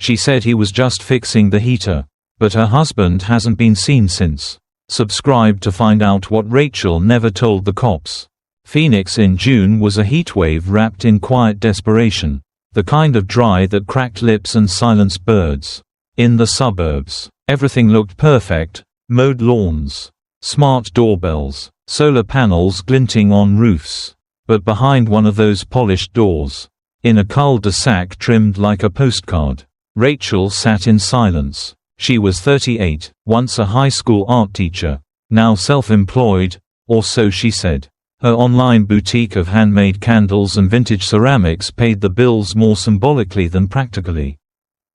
She said he was just fixing the heater. But her husband hasn't been seen since. Subscribe to find out what Rachel never told the cops. Phoenix in June was a heatwave wrapped in quiet desperation. The kind of dry that cracked lips and silenced birds. In the suburbs, everything looked perfect. Mowed lawns, smart doorbells, solar panels glinting on roofs. But behind one of those polished doors, in a cul-de-sac trimmed like a postcard, Rachel sat in silence. She was 38, once a high school art teacher, now self-employed, or so she said. Her online boutique of handmade candles and vintage ceramics paid the bills more symbolically than practically.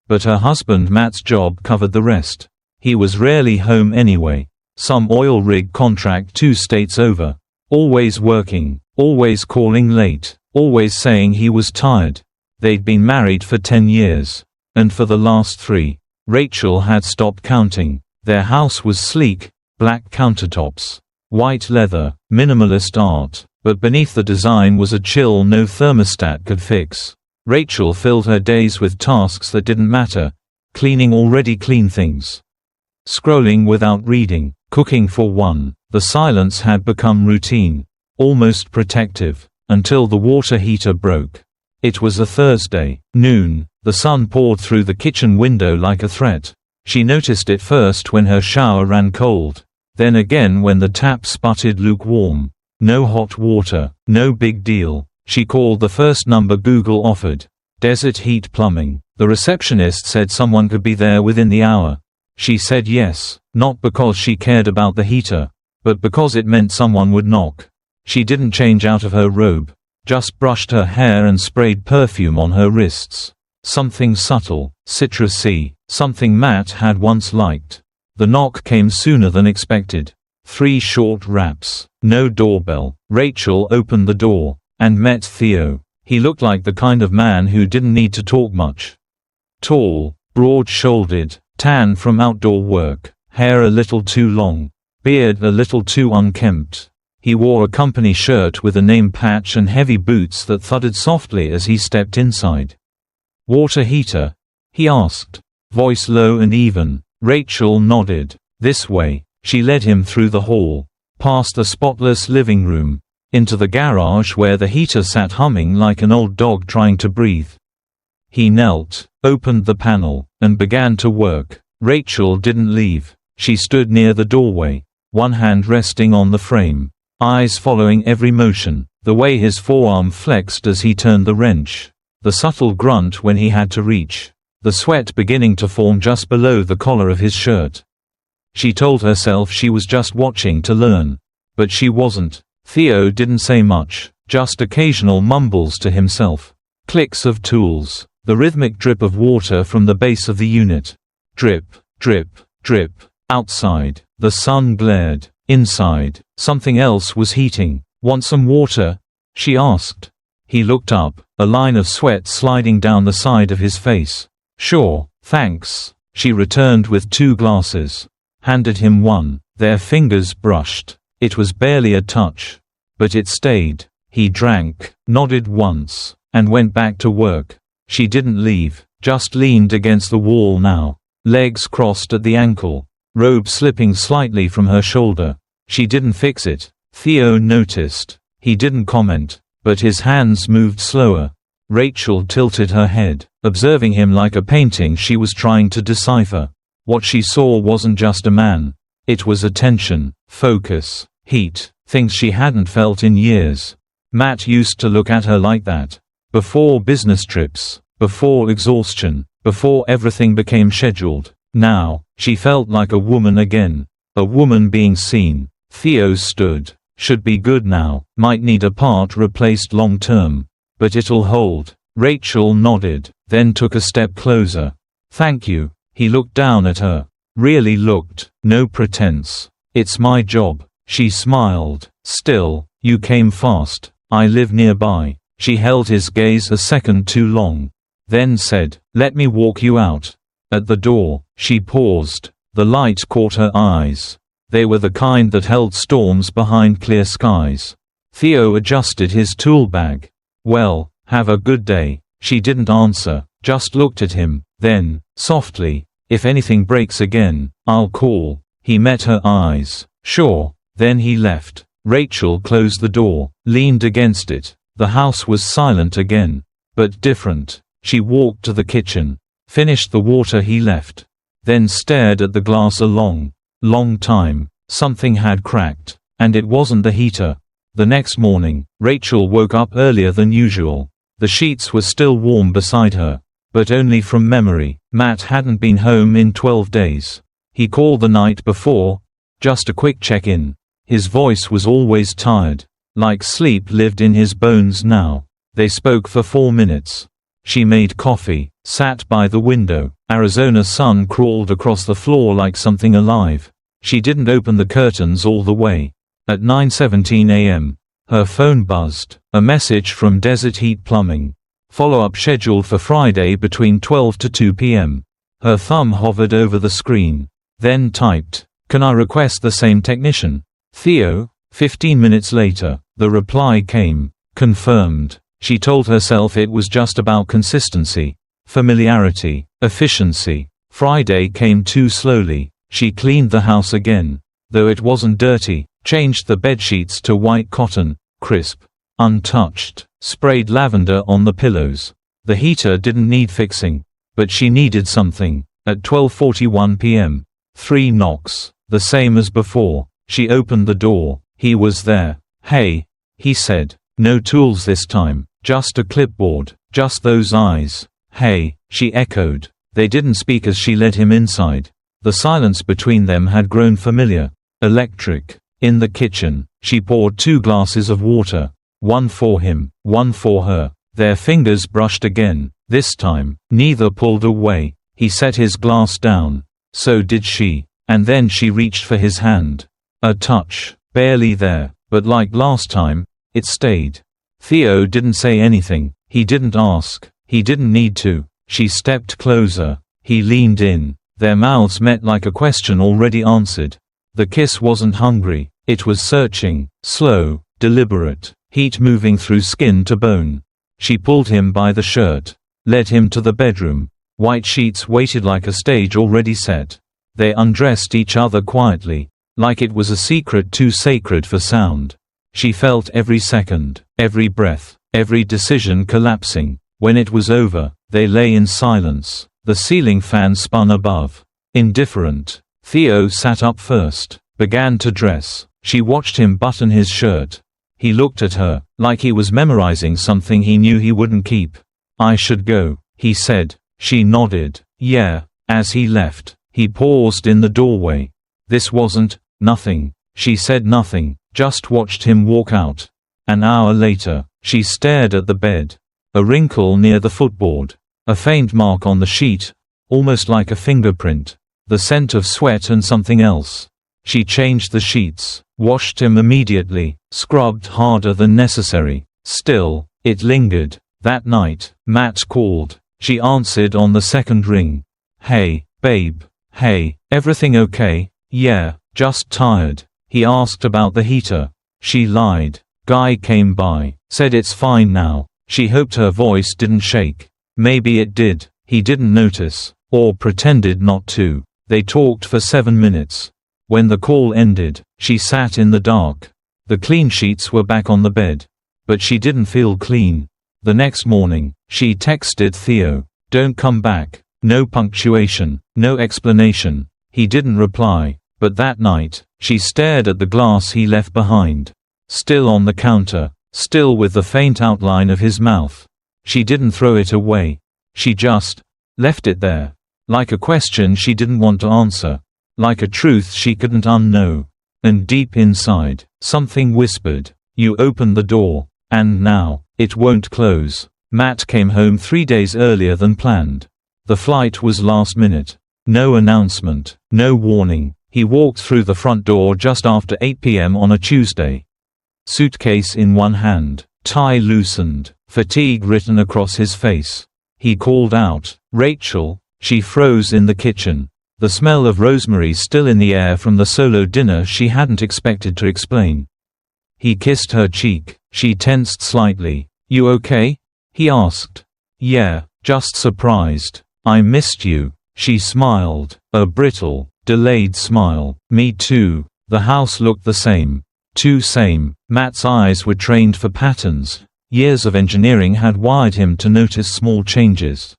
But her husband Matt's job covered the rest. He was rarely home anyway. Some oil rig contract 2 states over. Always working, always calling late, always saying he was tired. They'd been married for 10 years. And for the last 3, Rachel had stopped counting. Their house was sleek, black countertops, white leather, minimalist art, but beneath the design was a chill no thermostat could fix. Rachel filled her days with tasks that didn't matter, cleaning already clean things, scrolling without reading, cooking for one. The silence had become routine, almost protective, until the water heater broke. It was a Thursday, noon. The sun poured through the kitchen window like a threat. She noticed it first when her shower ran cold, then again when the tap sputtered lukewarm. No hot water, no big deal. She called the first number Google offered. Desert Heat Plumbing. The receptionist said someone could be there within the hour. She said yes, not because she cared about the heater, but because it meant someone would knock. She didn't change out of her robe, just brushed her hair and sprayed perfume on her wrists. Something subtle, citrusy, something Matt had once liked. The knock came sooner than expected. 3 short raps, no doorbell. Rachel opened the door, and met Theo. He looked like the kind of man who didn't need to talk much. Tall, broad-shouldered, tan from outdoor work, hair a little too long, beard a little too unkempt. He wore a company shirt with a name patch and heavy boots that thudded softly as he stepped inside. "Water heater?" he asked, voice low and even. Rachel nodded. "This way." She led him through the hall, past the spotless living room, into the garage where the heater sat humming like an old dog trying to breathe. He knelt, opened the panel, and began to work. Rachel didn't leave. She stood near the doorway, one hand resting on the frame, eyes following every motion, the way his forearm flexed as he turned the wrench, the subtle grunt when he had to reach, the sweat beginning to form just below the collar of his shirt. She told herself she was just watching to learn. But she wasn't. Theo didn't say much, just occasional mumbles to himself. Clicks of tools, the rhythmic drip of water from the base of the unit. Drip, drip, drip. Outside, the sun glared. Inside, something else was heating. "Want some water?" she asked. He looked up, a line of sweat sliding down the side of his face. "Sure, thanks," she returned with 2 glasses. Handed him one. Their fingers brushed. It was barely a touch, but it stayed. He drank, nodded once, and went back to work. She didn't leave, just leaned against the wall now, legs crossed at the ankle, robe slipping slightly from her shoulder. She didn't fix it. Theo noticed. He didn't comment, but his hands moved slower. Rachel tilted her head, observing him like a painting she was trying to decipher. What she saw wasn't just a man. It was attention, focus, heat, things she hadn't felt in years. Matt used to look at her like that. Before business trips, before exhaustion, before everything became scheduled. Now, she felt like a woman again. A woman being seen. Theo stood. Should be good now. Might need a part replaced long term. But it'll hold. Rachel nodded, then took a step closer. "Thank you." He looked down at her. Really looked, no pretense. "It's my job." She smiled. "Still, you came fast. I live nearby." She held his gaze a second too long, then said, "Let me walk you out." At the door, she paused. The light caught her eyes. They were the kind that held storms behind clear skies. Theo adjusted his tool bag. "Well, have a good day." She didn't answer, just looked at him, Then, softly, "If anything breaks again, I'll call." He met her eyes. "Sure." Then he left. Rachel closed the door, leaned against it. The house was silent again. But different. She walked to the kitchen, finished the water he left, then stared at the glass a long time. Something had cracked, and it wasn't the heater. The next morning, Rachel woke up earlier than usual. The sheets were still warm beside her, but only from memory. Matt hadn't been home in 12 days. He called the night before, just a quick check-in. His voice was always tired, like sleep lived in his bones now. They spoke for 4 minutes. She made coffee, sat by the window. Arizona sun crawled across the floor like something alive. She didn't open the curtains all the way. At 9:17 a.m., her phone buzzed. A message from Desert Heat Plumbing. Follow-up scheduled for Friday between 12 to 2 p.m. Her thumb hovered over the screen, then typed, "Can I request the same technician? Theo." 15 minutes later, the reply came, "Confirmed." She told herself it was just about consistency, familiarity, efficiency. Friday came too slowly. She cleaned the house again, though it wasn't dirty, changed the bedsheets to white cotton, crisp, untouched, sprayed lavender on the pillows. The heater didn't need fixing, but she needed something. At 12:41 p.m., 3 knocks, the same as before. She opened the door. He was there. "Hey," he said. No tools this time, just a clipboard, just those eyes. "Hey," she echoed. They didn't speak as she led him inside. The silence between them had grown familiar, electric. In the kitchen, she poured 2 glasses of water, one for him, one for her. Their fingers brushed again. This time, neither pulled away. He set his glass down. So did she. And then she reached for his hand. A touch, barely there, but like last time, it stayed. Theo didn't say anything. He didn't ask. He didn't need to. She stepped closer. He leaned in. Their mouths met like a question already answered. The kiss wasn't hungry. It was searching, slow, deliberate, heat moving through skin to bone. She pulled him by the shirt, led him to the bedroom. White sheets waited like a stage already set. They undressed each other quietly, like it was a secret too sacred for sound. She felt every second, every breath, every decision collapsing. When it was over, they lay in silence. The ceiling fan spun above. Indifferent. Theo sat up first, began to dress. She watched him button his shirt. He looked at her, like he was memorizing something he knew he wouldn't keep. "I should go," he said. She nodded. "Yeah." As he left, he paused in the doorway. "This wasn't nothing." She said nothing, just watched him walk out. An hour later, she stared at the bed. A wrinkle near the footboard. A faint mark on the sheet, almost like a fingerprint. The scent of sweat and something else. She changed the sheets, washed him immediately, scrubbed harder than necessary. Still, it lingered. That night, Matt called. She answered on the second ring. "Hey, babe. Hey, everything okay?" "Yeah, just tired." He asked about the heater. She lied. Guy came by, said it's fine now. She hoped her voice didn't shake. Maybe it did. He didn't notice, or pretended not to. They talked for 7 minutes. When the call ended, she sat in the dark. The clean sheets were back on the bed. But she didn't feel clean. The next morning, she texted Theo, "Don't come back." No punctuation, no explanation. He didn't reply. But that night, she stared at the glass he left behind. Still on the counter, still with the faint outline of his mouth. She didn't throw it away. She just left it there. Like a question she didn't want to answer. Like a truth she couldn't unknow. And deep inside, something whispered, "You opened the door. And now, it won't close." Matt came home 3 days earlier than planned. The flight was last minute. No announcement, no warning. He walked through the front door just after 8 p.m. on a Tuesday. Suitcase in one hand, tie loosened, fatigue written across his face. He called out, "Rachel." She froze in the kitchen. The smell of rosemary still in the air from the solo dinner she hadn't expected to explain. He kissed her cheek. She tensed slightly. "You okay?" he asked. "Yeah, just surprised." "I missed you." She smiled, a brittle, delayed smile. "Me too." The house looked the same. Too same. Matt's eyes were trained for patterns. Years of engineering had wired him to notice small changes.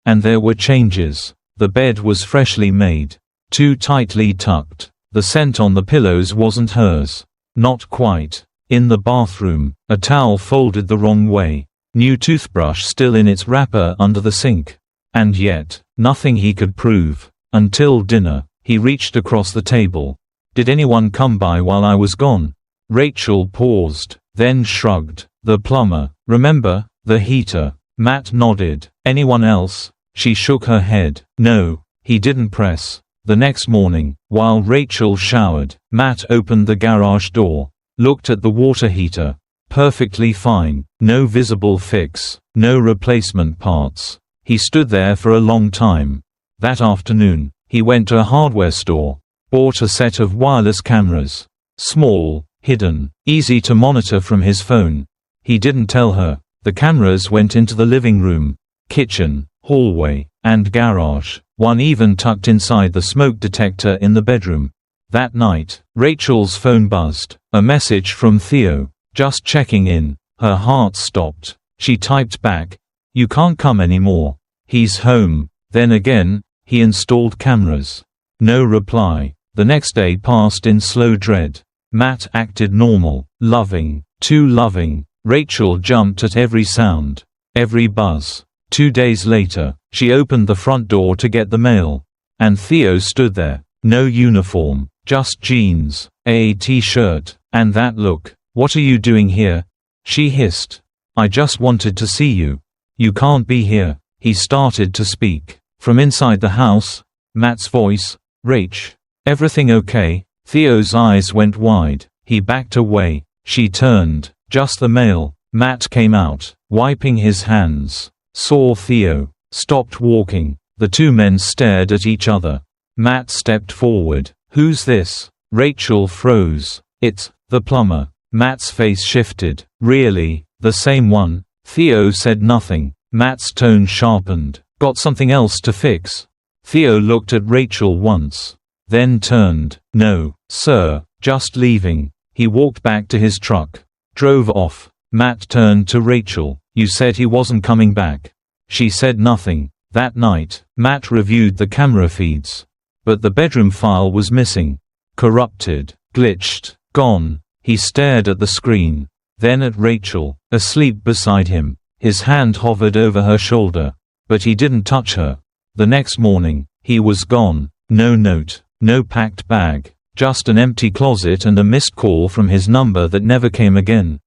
And there were changes. The bed was freshly made. Too tightly tucked. The scent on the pillows wasn't hers. Not quite. In the bathroom, a towel folded the wrong way. New toothbrush still in its wrapper under the sink. And yet, nothing he could prove. Until dinner, he reached across the table. "Did anyone come by while I was gone?" Rachel paused, then shrugged. "The plumber. Remember, the heater." Matt nodded. "Anyone else?" She shook her head. "No." He didn't press. The next morning, while Rachel showered, Matt opened the garage door. Looked at the water heater. Perfectly fine. No visible fix. No replacement parts. He stood there for a long time. That afternoon, he went to a hardware store. Bought a set of wireless cameras. Small, hidden, easy to monitor from his phone. He didn't tell her. The cameras went into the living room, kitchen, hallway, and garage. One even tucked inside the smoke detector in the bedroom. That night, Rachel's phone buzzed. A message from Theo. "Just checking in." Her heart stopped. She typed back, "You can't come anymore. He's home." Then again, he installed cameras. No reply. The next day passed in slow dread. Matt acted normal, loving, too loving. Rachel jumped at every sound, every buzz. 2 days later, she opened the front door to get the mail. And Theo stood there. No uniform, just jeans, a t-shirt, and that look. "What are you doing here?" she hissed. "I just wanted to see you." "You can't be here." He started to speak. From inside the house, Matt's voice, "Rach, everything okay?" Theo's eyes went wide. He backed away. She turned. "Just the mail." Matt came out, wiping his hands. Saw Theo. Stopped walking. The two men stared at each other. Matt stepped forward. "Who's this?" Rachel froze. "It's the plumber." Matt's face shifted. "Really? The same one?" Theo said nothing. Matt's tone sharpened. "Got something else to fix?" Theo looked at Rachel once. Then turned. "No, sir, just leaving." He walked back to his truck. Drove off. Matt turned to Rachel. "You said he wasn't coming back." She said nothing. That night, Matt reviewed the camera feeds. But the bedroom file was missing. Corrupted. Glitched. Gone. He stared at the screen. Then at Rachel, asleep beside him. His hand hovered over her shoulder. But he didn't touch her. The next morning, he was gone. No note. No packed bag. Just an empty closet and a missed call from his number that never came again.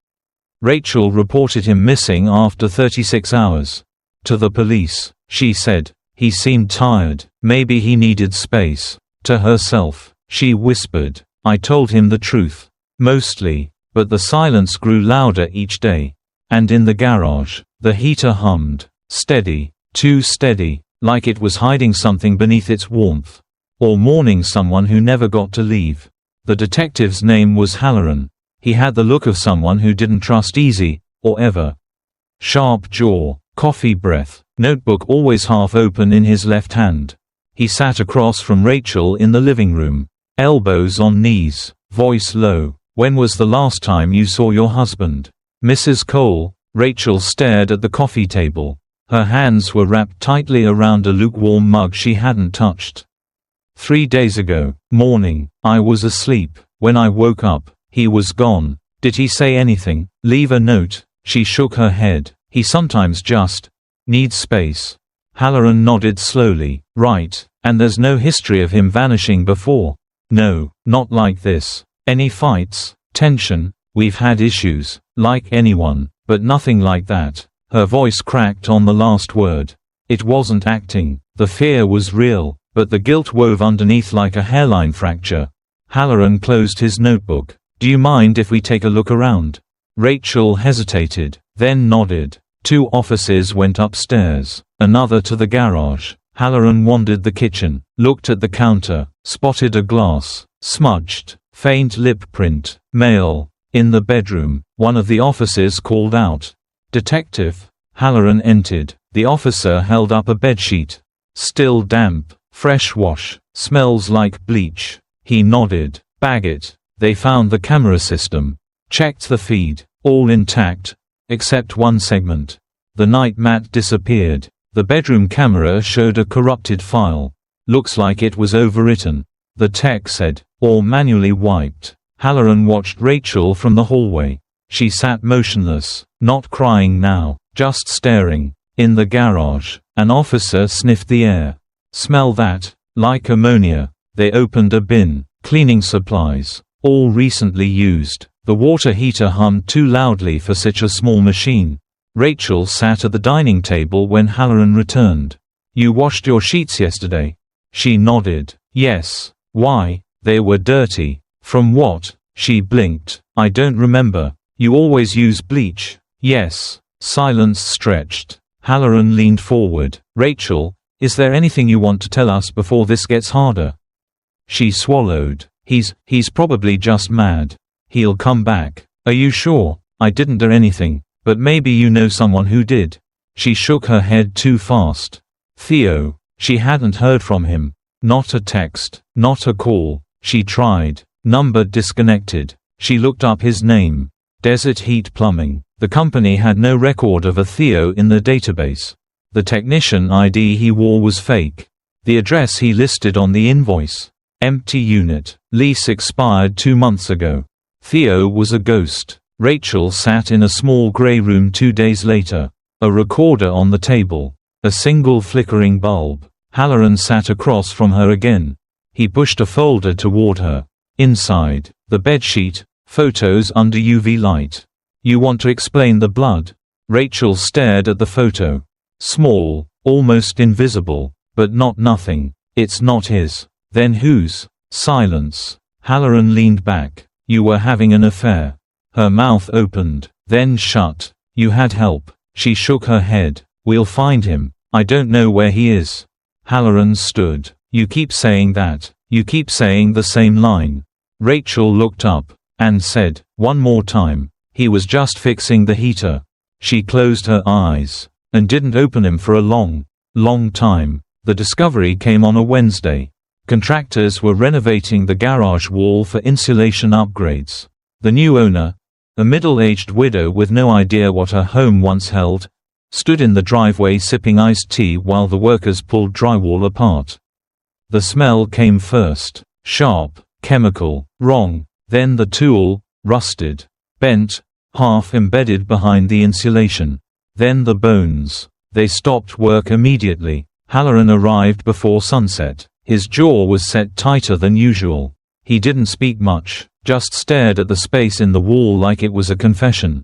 Rachel reported him missing after 36 hours. To the police, she said, "He seemed tired. Maybe he needed space." To herself, she whispered, "I told him the truth. Mostly." But the silence grew louder each day. And in the garage, the heater hummed. Steady. Too steady. Like it was hiding something beneath its warmth. Or mourning someone who never got to leave. The detective's name was Halloran. He had the look of someone who didn't trust easy, or ever. Sharp jaw, coffee breath, notebook always half open in his left hand. He sat across from Rachel in the living room. Elbows on knees, voice low. "When was the last time you saw your husband?" "Mrs. Cole." Rachel stared at the coffee table. Her hands were wrapped tightly around a lukewarm mug she hadn't touched. 3 days ago, morning, I was asleep. When I woke up, he was gone. Did he say anything? Leave a note? She shook her head. He sometimes just needs space. Halloran nodded slowly. Right, and there's no history of him vanishing before. No, not like this. Any fights? Tension? We've had issues, like anyone, but nothing like that. Her voice cracked on the last word. It wasn't acting. The fear was real. But the guilt wove underneath like a hairline fracture. Halloran closed his notebook. "Do you mind if we take a look around?" Rachel hesitated, then nodded. 2 offices went upstairs, another to the garage. Halloran wandered the kitchen, looked at the counter, spotted a glass, smudged, faint lip print, mail. In the bedroom, one of the officers called out, "Detective." Halloran entered. The officer held up a bedsheet. Still damp. Fresh wash. Smells like bleach. He nodded. Bag it. They found the camera system. Checked the feed. All intact. Except one segment. The night mat disappeared. The bedroom camera showed a corrupted file. Looks like it was overwritten. The tech said, or manually wiped. Halloran watched Rachel from the hallway. She sat motionless, not crying now, just staring. In the garage, an officer sniffed the air. Smell that? Like ammonia. They opened a bin. Cleaning supplies. All recently used. The water heater hummed too loudly for such a small machine. Rachel sat at the dining table when Halloran returned. You washed your sheets yesterday? She nodded. Yes. Why? They were dirty. From what? She blinked. I don't remember. You always use bleach? Yes. Silence stretched. Halloran leaned forward. Rachel, is there anything you want to tell us before this gets harder? She swallowed. He's probably just mad. He'll come back. Are you sure? I didn't do anything, but maybe you know someone who did. She shook her head too fast. Theo. She hadn't heard from him. Not a text, not a call. She tried. Number disconnected. She looked up his name. Desert Heat Plumbing. The company had no record of a Theo in the database. The technician ID he wore was fake. The address he listed on the invoice. Empty unit. Lease expired 2 months ago. Theo was a ghost. Rachel sat in a small grey room 2 days later. A recorder on the table. A single flickering bulb. Halloran sat across from her again. He pushed a folder toward her. Inside, the bedsheet, photos under UV light. You want to explain the blood? Rachel stared at the photo. Small, almost invisible, but not nothing. It's not his. Then whose? Silence. Halloran leaned back. You were having an affair. Her mouth opened, then shut. You had help. She shook her head. We'll find him. I don't know where he is. Halloran stood. You keep saying that. You keep saying the same line. Rachel looked up, and said, one more time. He was just fixing the heater. She closed her eyes, and didn't open him for a long time. The discovery came on a Wednesday. Contractors were renovating the garage wall for insulation upgrades. The new owner, a middle-aged widow with no idea what her home once held, stood in the driveway sipping iced tea while the workers pulled drywall apart. The smell came first. Sharp, chemical, wrong. Then the tool, rusted, bent, half embedded behind the insulation. Then the bones. They stopped work immediately. Halloran arrived before sunset. His jaw was set tighter than usual. He didn't speak much, just stared at the space in the wall like it was a confession.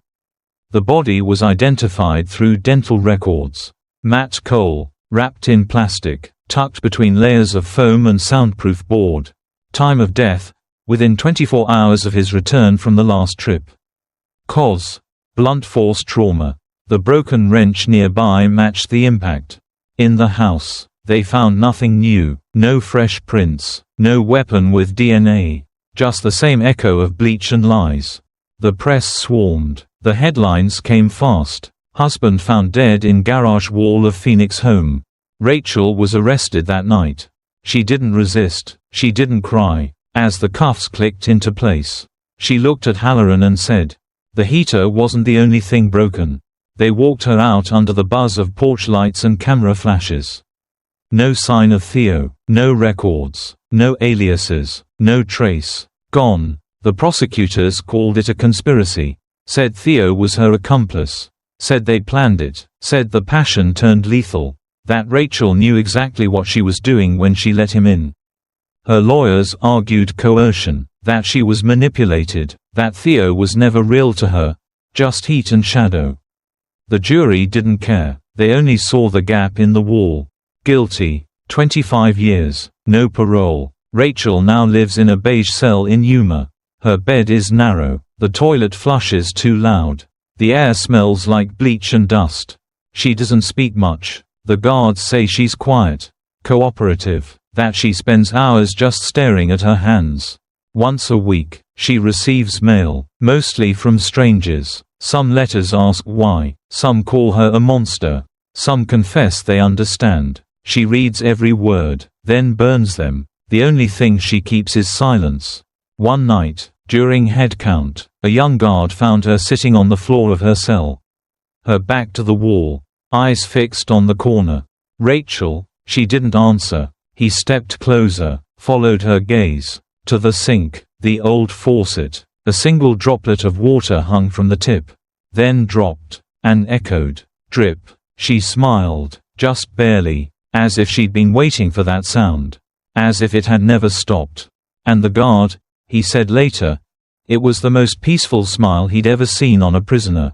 The body was identified through dental records. Matt Cole, wrapped in plastic, tucked between layers of foam and soundproof board. Time of death, within 24 hours of his return from the last trip. Cause: blunt force trauma. The broken wrench nearby matched the impact. In the house, they found nothing new, no fresh prints, no weapon with DNA. Just the same echo of bleach and lies. The press swarmed. The headlines came fast. Husband found dead in garage wall of Phoenix home. Rachel was arrested that night. She didn't resist. She didn't cry. As the cuffs clicked into place, she looked at Halloran and said, the heater wasn't the only thing broken. They walked her out under the buzz of porch lights and camera flashes. No sign of Theo. No records. No aliases. No trace. Gone. The prosecutors called it a conspiracy. Said Theo was her accomplice. Said they planned it. Said the passion turned lethal. That Rachel knew exactly what she was doing when she let him in. Her lawyers argued coercion. That she was manipulated. That Theo was never real to her. Just heat and shadow. The jury didn't care. They only saw the gap in the wall. Guilty. 25 years. No parole. Rachel now lives in a beige cell in Yuma. Her bed is narrow. The toilet flushes too loud. The air smells like bleach and dust. She doesn't speak much. The guards say she's quiet, cooperative, that she spends hours just staring at her hands. Once a week, she receives mail, mostly from strangers. Some letters ask why. Some call her a monster. Some confess they understand. She reads every word, then burns them. The only thing she keeps is silence. One night, during head count, a young guard found her sitting on the floor of her cell. Her back to the wall, eyes fixed on the corner. Rachel, she didn't answer. He stepped closer, followed her gaze, to the sink, the old faucet. A single droplet of water hung from the tip. Then dropped, and echoed. Drip. She smiled, just barely, as if she'd been waiting for that sound. As if it had never stopped. And the guard, he said later, it was the most peaceful smile he'd ever seen on a prisoner.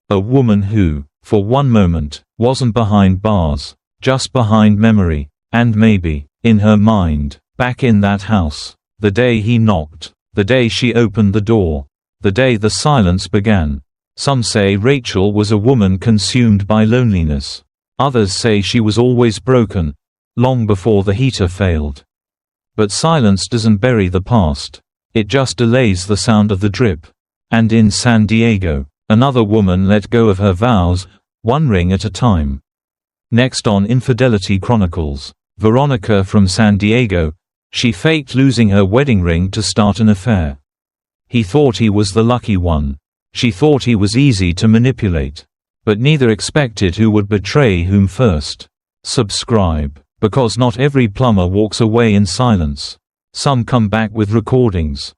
A woman who, for one moment, wasn't behind bars, just behind memory, and maybe, in her mind, back in that house, the day he knocked, the day she opened the door, the day the silence began. Some say Rachel was a woman consumed by loneliness. Others say she was always broken, long before the heater failed. But silence doesn't bury the past. It just delays the sound of the drip. And in San Diego, another woman let go of her vows, one ring at a time. Next on Infidelity Chronicles, Veronica from San Diego. She faked losing her wedding ring to start an affair. He thought he was the lucky one. She thought he was easy to manipulate. But neither expected who would betray whom first. Subscribe, because not every plumber walks away in silence. Some come back with recordings.